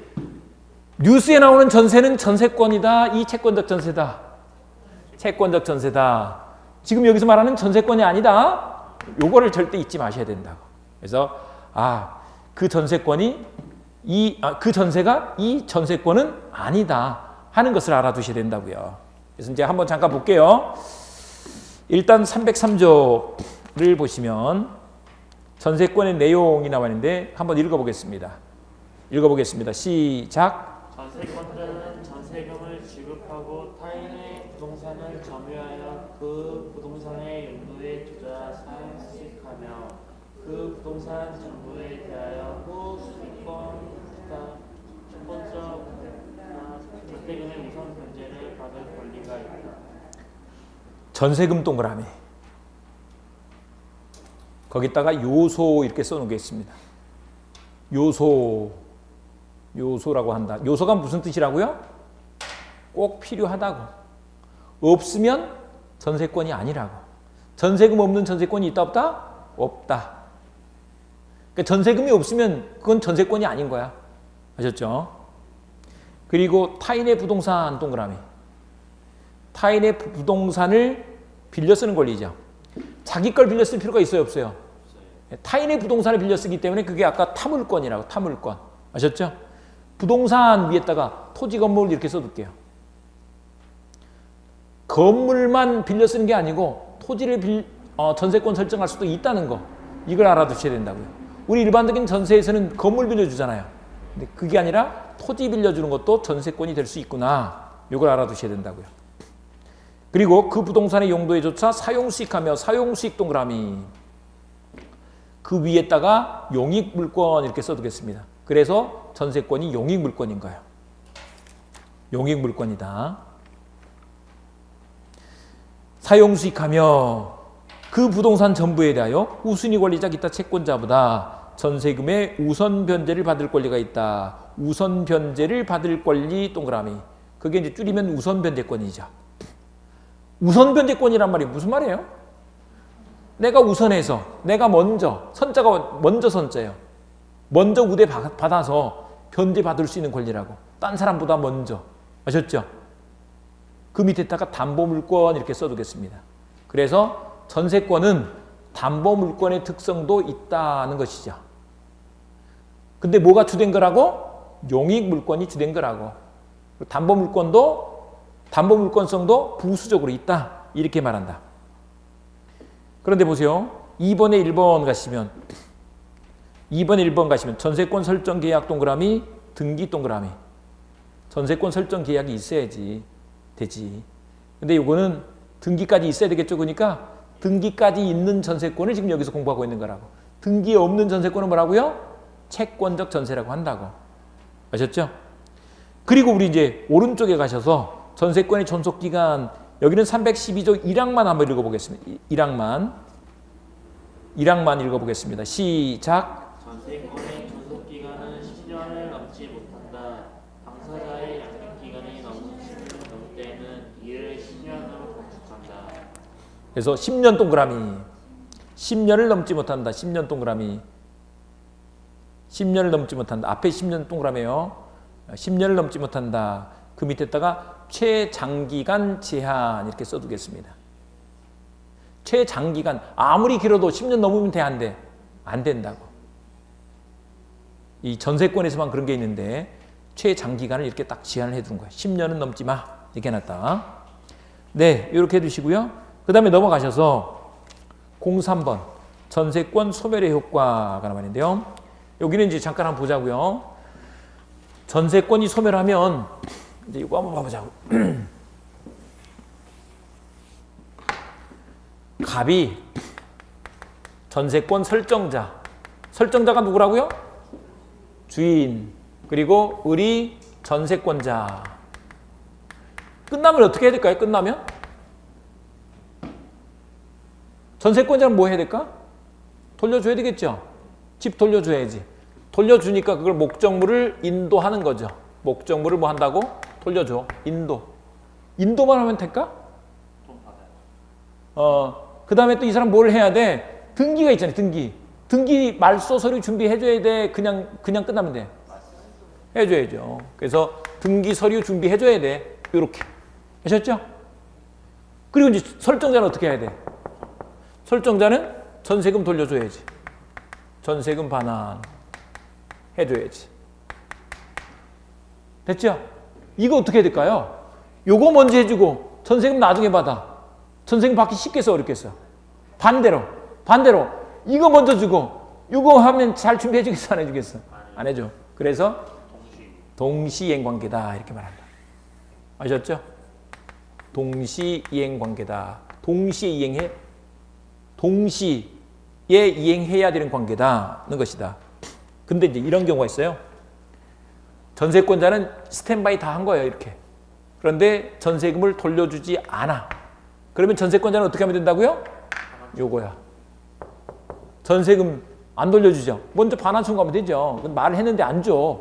뉴스에 나오는 전세는 전세권이다. 이 채권적 전세다. 채권적 전세다. 지금 여기서 말하는 전세권이 아니다. 요거를 절대 잊지 마셔야 된다고. 그래서 그 전세권이 그 전세가 이 전세권은 아니다 하는 것을 알아두셔야 된다고요. 그래서 이제 한번 잠깐 볼게요. 일단 303조를 보시면 전세권의 내용이 나와 있는데 한번 읽어보겠습니다. 읽어보겠습니다. 시작. 전세권자는 전세금을 지급하고 타인의 부동산을 점유하여 그 부동산의 용도에 투자 사용수익하며 그 부동산 전부에 대하여 후 수익권 채권자나 전세금의 우선 변제를 받을 권리가 있다. 전세금 동그라미. 거기다가 요소 이렇게 써놓겠습니다. 요소라고 한다. 요소가 무슨 뜻이라고요? 꼭 필요하다고. 없으면 전세권이 아니라고. 전세금 없는 전세권이 있다 없다? 없다. 그러니까 전세금이 없으면 그건 전세권이 아닌 거야. 아셨죠? 그리고 타인의 부동산 동그라미. 타인의 부동산을 빌려 쓰는 권리죠. 자기 걸 빌려 쓸 필요가 있어요 없어요? 타인의 부동산을 빌려 쓰기 때문에 그게 아까 타물권이라고. 타물권. 아셨죠? 부동산 위에다가 토지 건물 이렇게 써둘게요. 건물만 빌려 쓰는 게 아니고 토지를 전세권 설정할 수도 있다는 거. 이걸 알아두셔야 된다고요. 우리 일반적인 전세에서는 건물 빌려주잖아요. 근데 그게 아니라 토지 빌려주는 것도 전세권이 될 수 있구나. 이걸 알아두셔야 된다고요. 그리고 그 부동산의 용도에 조차 사용수익하며 사용수익 동그라미. 그 위에다가 용익물권 이렇게 써두겠습니다. 그래서 전세권이 용익물권인 거예요. 용익물권이다. 사용수익하며 그 부동산 전부에 대하여 우순위 권리자 기타 채권자보다 전세금의 우선 변제를 받을 권리가 있다. 우선 변제를 받을 권리 동그라미. 그게 이제 줄이면 우선 변제권이죠. 우선 변제권이란 말이 무슨 말이에요? 내가 우선해서, 내가 먼저, 선자가 먼저 선자예요. 먼저 우대 받아서 변제 받을 수 있는 권리라고. 딴 사람보다 먼저. 아셨죠? 그 밑에다가 담보물권 이렇게 써두겠습니다. 그래서 전세권은 담보물권의 특성도 있다는 것이죠. 근데 뭐가 주된 거라고? 용익물권이 주된 거라고. 담보물권성도 부수적으로 있다. 이렇게 말한다. 그런데 보세요. 2번에 1번 가시면 2번에 1번 가시면 전세권 설정 계약 동그라미, 등기 동그라미. 전세권 설정 계약이 있어야지 되지. 근데 이거는 등기까지 있어야 되겠죠. 그러니까 등기까지 있는 전세권을 지금 여기서 공부하고 있는 거라고. 등기 없는 전세권은 뭐라고요? 채권적 전세라고 한다고. 아셨죠? 그리고 우리 이제 오른쪽에 가셔서 전세권의 존속기간, 여기는 312조 1항만 한번 읽어보겠습니다. 1항만 읽어보겠습니다. 시작. 전세권의 존속기간은 10년을 넘지 못한다. 당사자의 양육기간이 넘을 때는 이를 10년으로 단축한다. 그래서 10년 동그라미. 10년을 넘지 못한다. 10년 동그라미. 10년을 넘지 못한다. 앞에 10년 동그라미요. 10년을 넘지 못한다. 그 밑에다가 최장기간 제한 이렇게 써두겠습니다. 최장기간 아무리 길어도 10년 넘으면 돼 안 돼? 안 된다고. 이 전세권에서만 그런 게 있는데 최장기간을 이렇게 딱 제한을 해두는 거예요. 10년은 넘지 마 이렇게 해놨다. 네, 이렇게 해두시고요. 그 다음에 넘어가셔서 03번 전세권 소멸의 효과가 나왔는데요. 여기는 이제 잠깐 한번 보자고요. 전세권이 소멸하면 이제 이거 한번 봐보자고. 갑이 전세권 설정자가 누구라고요? 주인. 그리고 을이 전세권자. 끝나면 어떻게 해야 될까요? 끝나면 전세권자는 뭐 해야 될까? 돌려줘야 되겠죠. 집 돌려줘야지. 돌려주니까 그걸 목적물을 인도하는 거죠. 목적물을 뭐 한다고? 돌려줘. 인도만 하면 될까? 돈 받아요. 그 다음에 또 이 사람 뭘 해야 돼? 등기가 있잖아요. 등기 말소 서류 준비해줘야 돼. 그냥 끝나면 돼. 해줘야죠. 그래서 등기 서류 준비해줘야 돼. 이렇게. 아셨죠? 그리고 이제 설정자는 어떻게 해야 돼? 설정자는 전세금 돌려줘야지. 전세금 반환 해줘야지. 됐죠? 이거 어떻게 해야 될까요? 요거 먼저 해주고 전세금 나중에 받아. 전세금 받기 쉽겠어 어렵겠어? 반대로 이거 먼저 주고 이거 하면 잘 준비해 주겠어 안 해주겠어? 안 해줘. 그래서 동시이행 관계다 이렇게 말한다. 아셨죠? 동시이행 관계다. 동시에 이행해. 동시에 이행해야 되는 관계다는 것이다. 근데 이제 이런 경우가 있어요. 전세권자는 스탠바이 다 한 거예요, 이렇게. 그런데 전세금을 돌려주지 않아. 그러면 전세권자는 어떻게 하면 된다고요? 요거야. 전세금 안 돌려주죠. 먼저 반환 청구하면 되죠. 말을 했는데 안 줘.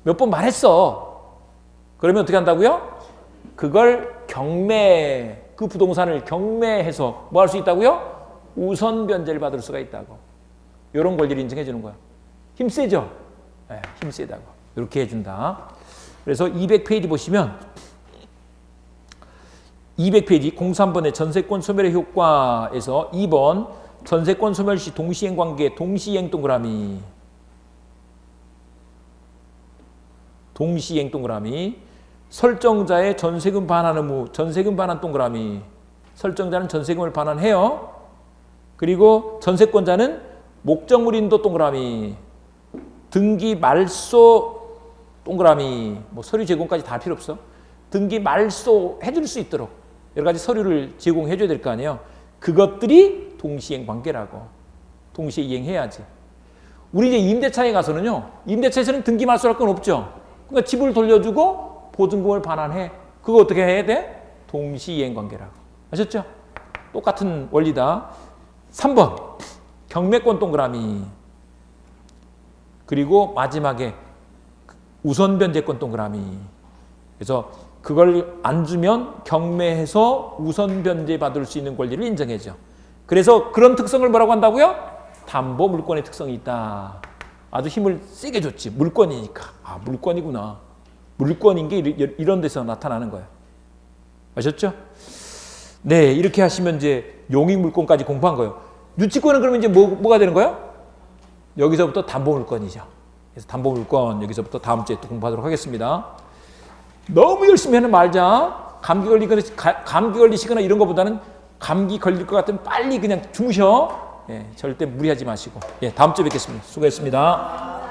몇 번 말했어. 그러면 어떻게 한다고요? 그걸 그 부동산을 경매해서 뭐 할 수 있다고요? 우선 변제를 받을 수가 있다고. 이런 권리를 인정해 주는 거야. 힘 세죠? 네, 힘 세다고. 이렇게 해준다. 그래서 200페이지 보시면 200페이지 03번의 전세권 소멸의 효과에서 2번 전세권 소멸 시 동시행 관계 동시행 동그라미 설정자의 전세금 반환 의무 전세금 반환 동그라미 설정자는 전세금을 반환해요. 그리고 전세권자는 목적물 인도 동그라미 등기 말소 동그라미 뭐 서류 제공까지 다 필요 없어. 등기 말소 해줄 수 있도록 여러 가지 서류를 제공해 줘야 될 거 아니에요. 그것들이 동시행 관계라고. 동시에 이행해야지. 우리 이제 임대차에 가서는요. 임대차에서는 등기 말소할 건 없죠. 그러니까 집을 돌려주고 보증금을 반환해. 그거 어떻게 해야 돼? 동시이행 관계라고. 아셨죠? 똑같은 원리다. 3번 경매권 동그라미 그리고 마지막에 우선 변제권 동그라미. 그래서 그걸 안 주면 경매해서 우선 변제 받을 수 있는 권리를 인정해줘. 그래서 그런 특성을 뭐라고 한다고요? 담보 물권의 특성이 있다. 아주 힘을 세게 줬지. 물권이니까. 아, 물권이구나. 물권인 게 이런 데서 나타나는 거예요. 아셨죠? 네, 이렇게 하시면 이제 용익 물권까지 공부한 거예요. 유치권은 그러면 이제 뭐가 되는 거예요? 여기서부터 담보 물권이죠. 그래서 담보 물권 여기서부터 다음 주에 또 공부하도록 하겠습니다. 너무 열심히 하는 말자. 감기 걸리시거나 이런 것보다는 감기 걸릴 것 같으면 빨리 그냥 주무셔. 예, 절대 무리하지 마시고. 예, 다음 주에 뵙겠습니다. 수고했습니다.